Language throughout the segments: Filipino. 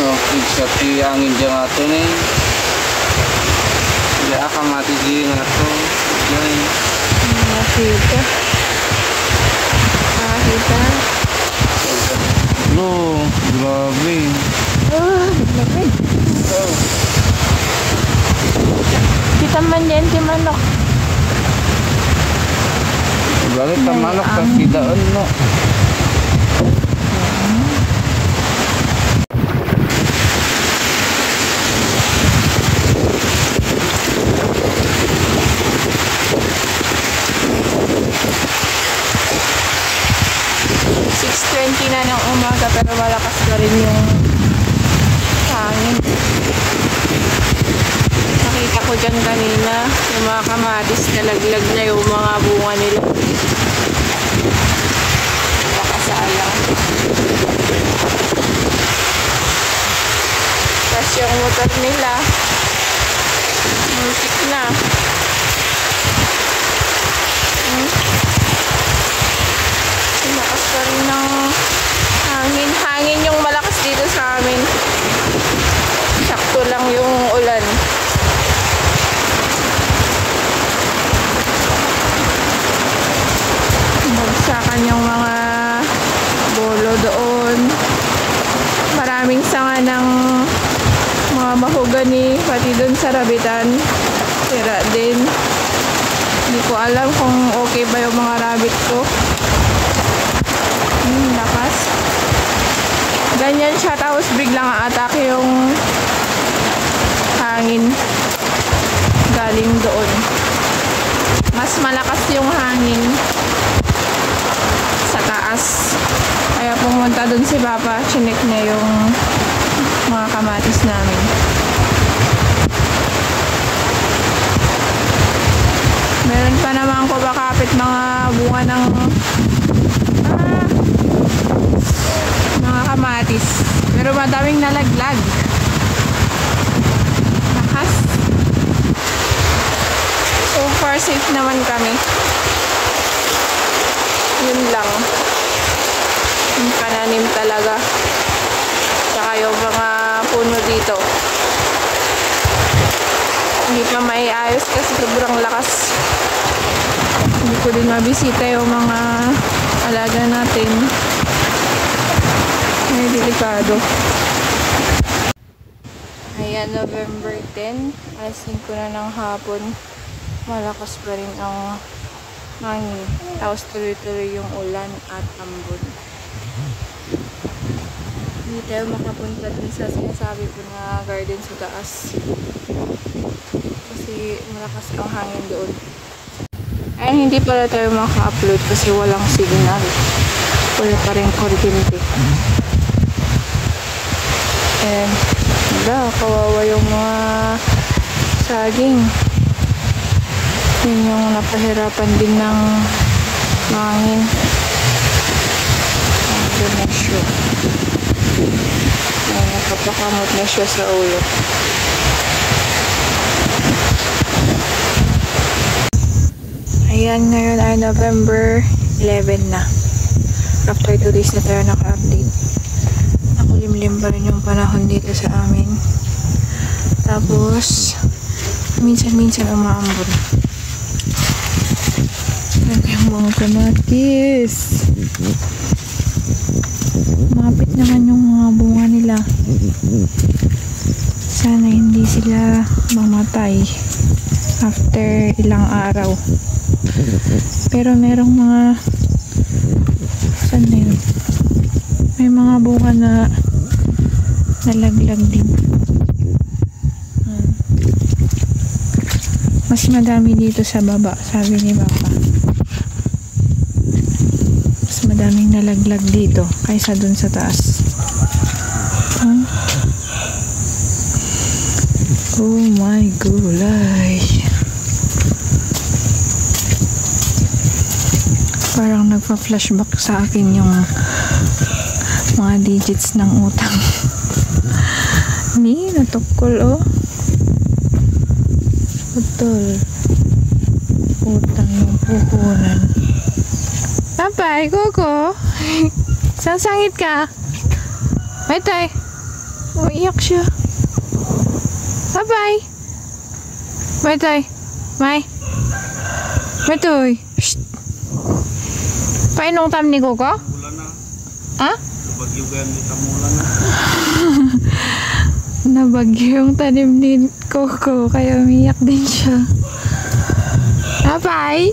no, igsat angin dyan nga ito na ya kamati dyan nga ito dyan Makita. Makita. no, grabe Grabe. Kita man yan, di manok. galit ang manok ang sidaan no 6:20 na ng umaga pero malakas pa rin yung hangin. Nakita ko dyan kanina yung mga kamatis nalaglag na yung mga bunga nila. Nakasalang. Tapos yung motor nila musik na. Malakas pa rin ng hangin. Hangin yung malakas dito sa amin. Sakto lang yung ulan. Bagsakan yung mga bolo doon. Maraming sanga ng mga mahogani pati doon sa rabitan. Sira din. Hindi ko alam kung okay ba yung mga rabbit ko. Lakas. Ganyan siya tapos biglang atake yung hangin galing doon. Mas malakas yung hangin sa taas. Kaya pumunta doon si Papa, chinek niya yung mga kamatis namin. Meron pa naman ko bakapit mga bunga ng mga kamatis. Pero madaming nalaglag. Lakas. So far safe naman kami. Yun lang. Yung pananim talaga. Tsaka yung mga puno dito. Hindi pa maiayos kasi sobrang lakas. Hindi ko din mabisita yung mga alaga natin. May delikado. Ayan, November 10. Alas 5 na ng hapon. Malakas pa rin ang hangin. Tapos tuloy-tuloy yung ulan at ambon. Hindi tayo makapunta dun sa sinasabi ko na garden sa taas. Kasi malakas ang hangin doon. Ayun, hindi pala tayo maka-upload kasi walang signal. Wala pa rin kuryente. And kawawa yung mga saging. Yun yung napahirapan din ng hangin. Ang na siya. Nakapakamot na siya sa ulo. Ayan, ngayon ay November 11 na. After 2 days na tayo naka-update. Nakulimlim pa rin yung panahon dito sa amin. Tapos, minsan-minsan umaambon. Ayan yung mga kamatis. Mapit naman yung mga bunga nila. Sana hindi sila mamatay after ilang araw. Pero merong mga saan na yun? May mga bunga na nalaglag din. Mas madami dito sa baba, sabi ni Papa. Mas madaming nalaglag dito kaysa dun sa taas. Oh my gulay. Parang nagpa-flashback sa akin yung mga digits ng utang. Ni, natukol oh. Utol. Utang yung puhunan. Papay, Coco. Sasangit ka? Ay, tay. Umiiyak siya. Bye-bye. Bye, Toy. Bye. Bye, Toy. Shh. Painong tam ni Coco? Mula na. Ha? Bagyo ganyan dito mula na. Nabagyo yung tanim ni Coco, kaya umiyak din siya. Bye-bye.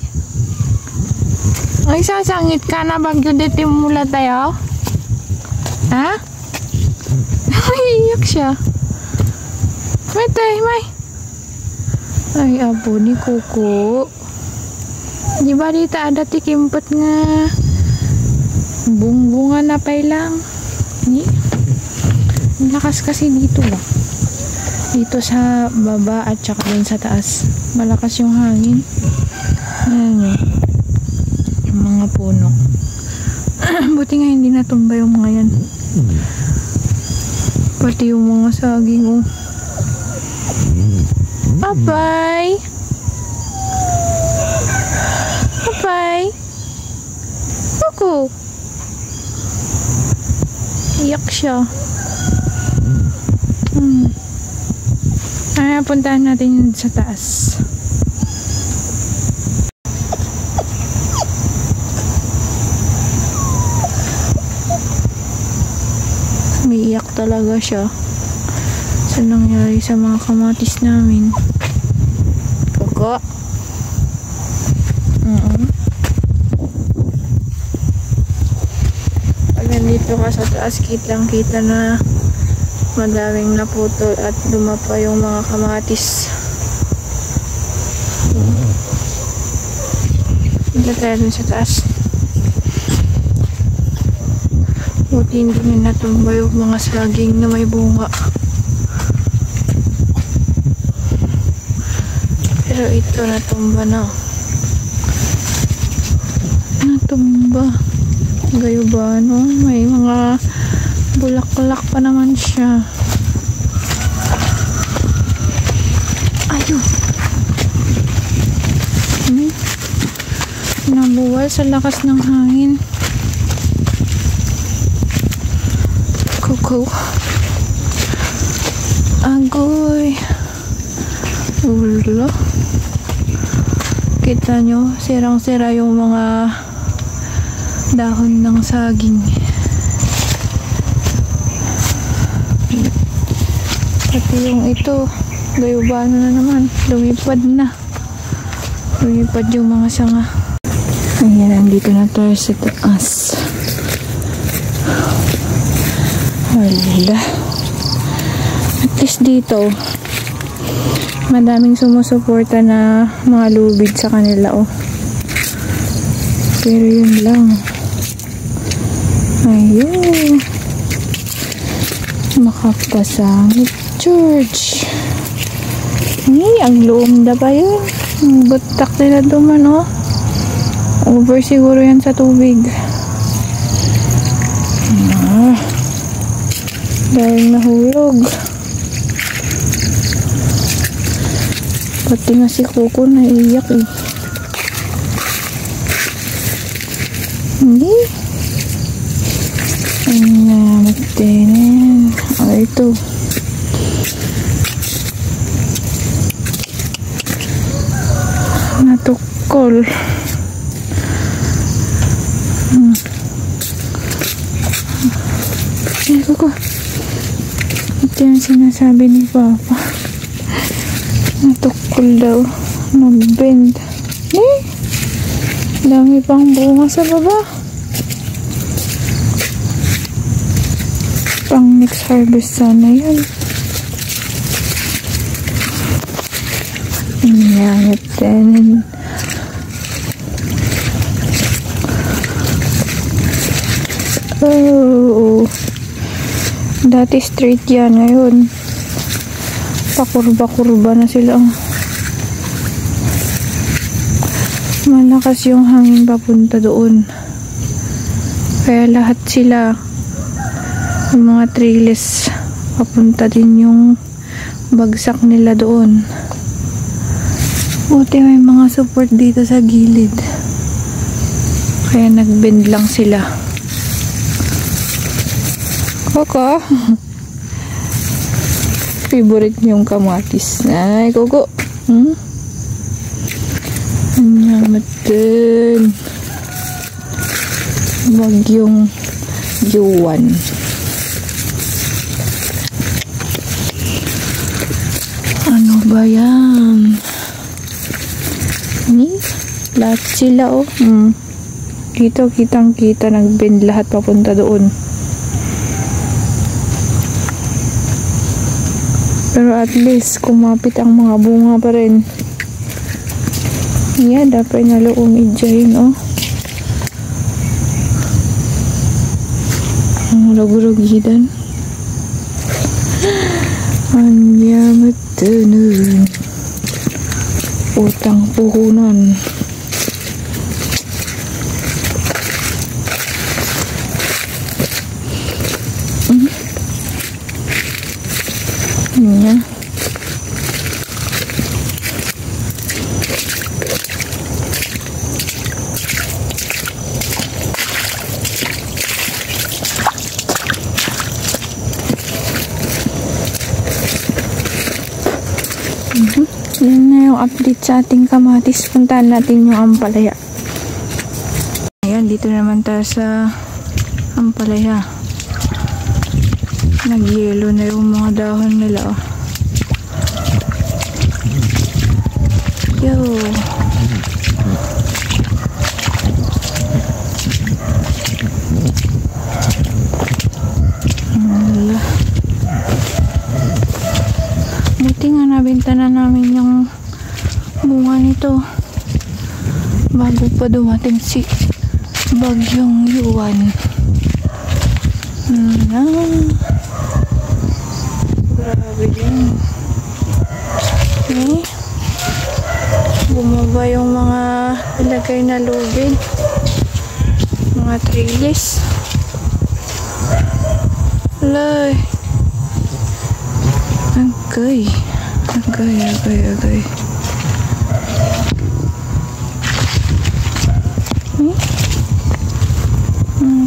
Ay, sasangit ka na bagyo dito mula tayo? Ha? Iiyak siya. May tay, may. Ay, abo ni Coco. Di ba dito ada tikimpot nga bunga na pay lang. Ni? Ang lakas kasi dito ba? Dito sa baba at saka din sa taas. Malakas yung hangin. Ayan yun. Yung mga puno. Buti nga hindi natumba yung mga yan. Pati yung mga saging, oh. Bye-bye! Bye-bye! Ako! Iyak siya. Ay, puntahan natin yun sa taas. Umiiyak talaga siya sa nangyari sa mga kamatis namin. Coco. Pag nandito ka sa taas, kitang-kita na madaming naputol at lumapa yung mga kamatis. Punta tayo dun sa taas. Buti hindi na natumba yung mga saging na may bunga. Pero ito natumba na. Natumba. Gayo ba, no? May mga bulaklak pa naman siya. Ayun. Nabuwal sa lakas ng hangin. Coco. Agoy. Ulo. Kita nyo, sirang-sira yung mga dahon ng saging. Pati yung ito, gayubano na naman. Lumipad na. Lumipad yung mga sanga. Ayan, nandito na tayo sa taas. Wala. At least dito, madaming sumusuporta na mga lubid sa kanila, oh. Pero yun lang. Ayun. Makapasangit, George. Ay, ang luomda pa yun. Ang batak nila duman, oh. Over siguro yan sa tubig. Dahil nahulog. Pati nga si Coco naiiyak, eh. Hindi. Ang natin. Ito. Natukol. Ay, Coco. Ito yung sinasabi ni Papa. Natukol daw. Nag-bend. Dami pang bunga sa baba. Pang next harvest sana yun. Yan, then oh, dati straight yan, ngayon pakurba-kurba na sila. Malakas yung hangin papunta doon, kaya lahat sila, yung mga trellis, papunta din yung bagsak nila doon. Buti may mga support dito sa gilid, kaya nagbend lang sila. Coco, Favorite niyong kamatis. Ay, kuko. Anyamat din. Bagyong Yuan. Ano ba yan? Ni? Lahat sila oh. Dito kitang kita nagbend lahat papunta doon. Pero at least kumapit ang mga bunga pa rin. Yeah, dapat na loong idyahin oh. Ang laguragidan. Anya matanan. Utang puhunan. Yan. Yan na yung update sa ating kamatis. Puntahan natin yung ampalaya. Ayan, dito naman tayo sa ampalaya. Nag-yellow na yung mga dahon nila oh. Yo. Buti nga nabenta na namin yung bunga nito bago pa dumating si Bagyong Yuan. Grabe din. Okay. Bumaba yung mga ilagay na lubid. Mga trellis. Alay. Agay. Agay.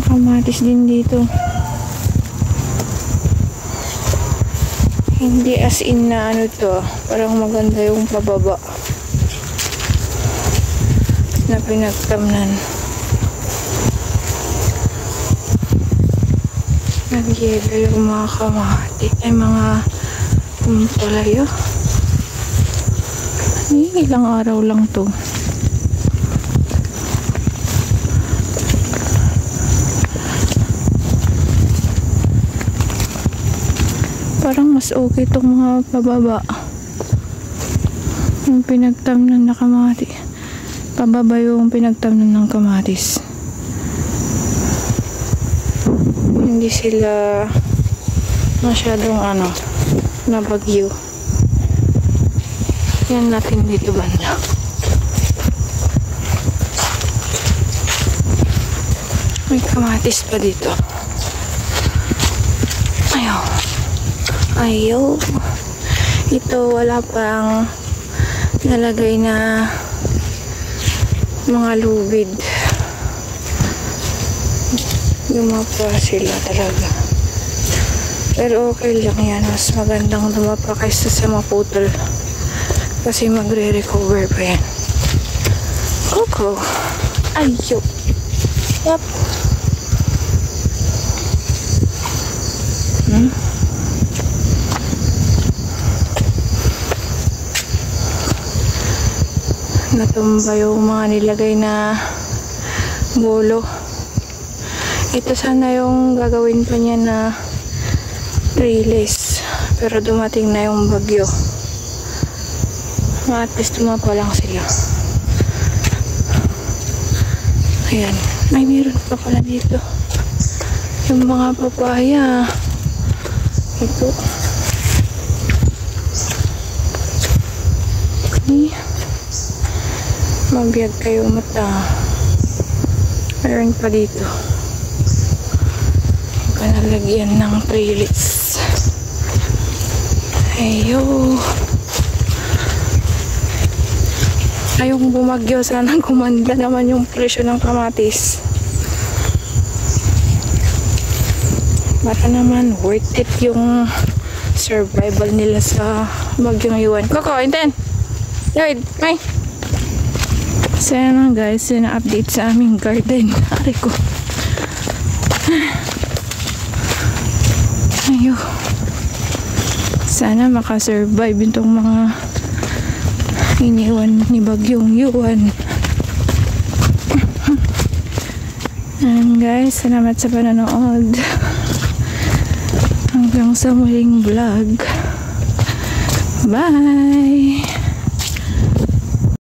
Kamatis din dito. Hindi as in na ano to, parang maganda yung pababa na pinagtamnan. Nagyelo yung mga kamati ay mga palayo. Ilang araw lang to. Parang mas okay itong mga pababa. Yung pinagtamnan na kamati. Pababa yung pinagtamnan ng kamatis. Hindi sila masyadong nabagyo. Yan natin dito banda. May kamatis pa dito. Ayaw. Ito wala pang nalagay na mga lubid. Lumapa sila talaga. Pero okay lang yan. Mas magandang lumapa kaysa sa maputol. Kasi magre-recover pa yan. Coco. Ayaw. Yap. Natumba yung mga nilagay na bolo. Ito sana yung gagawin pa niya na trellis, pero dumating na yung bagyo. At least tumapa lang sila. Ayan, may meron pa pala dito yung mga papaya. Ito okay. Mabiyag kayo mata. Meron pa dito. Panalagyan ng trellis. Ayo. Ayong bumagyo, sana gumanda naman yung presyo ng kamatis. Para naman worth it yung survival nila sa bagyong Yuan. Coco, Inten! Lloyd, May! So yan guys, yun ang update sa aming garden. Ari ko. Ayo. Sana makasurvive itong mga iniwan ni bagyong Yuan. And guys, salamat sa panonood. Hanggang sa muling vlog. Bye!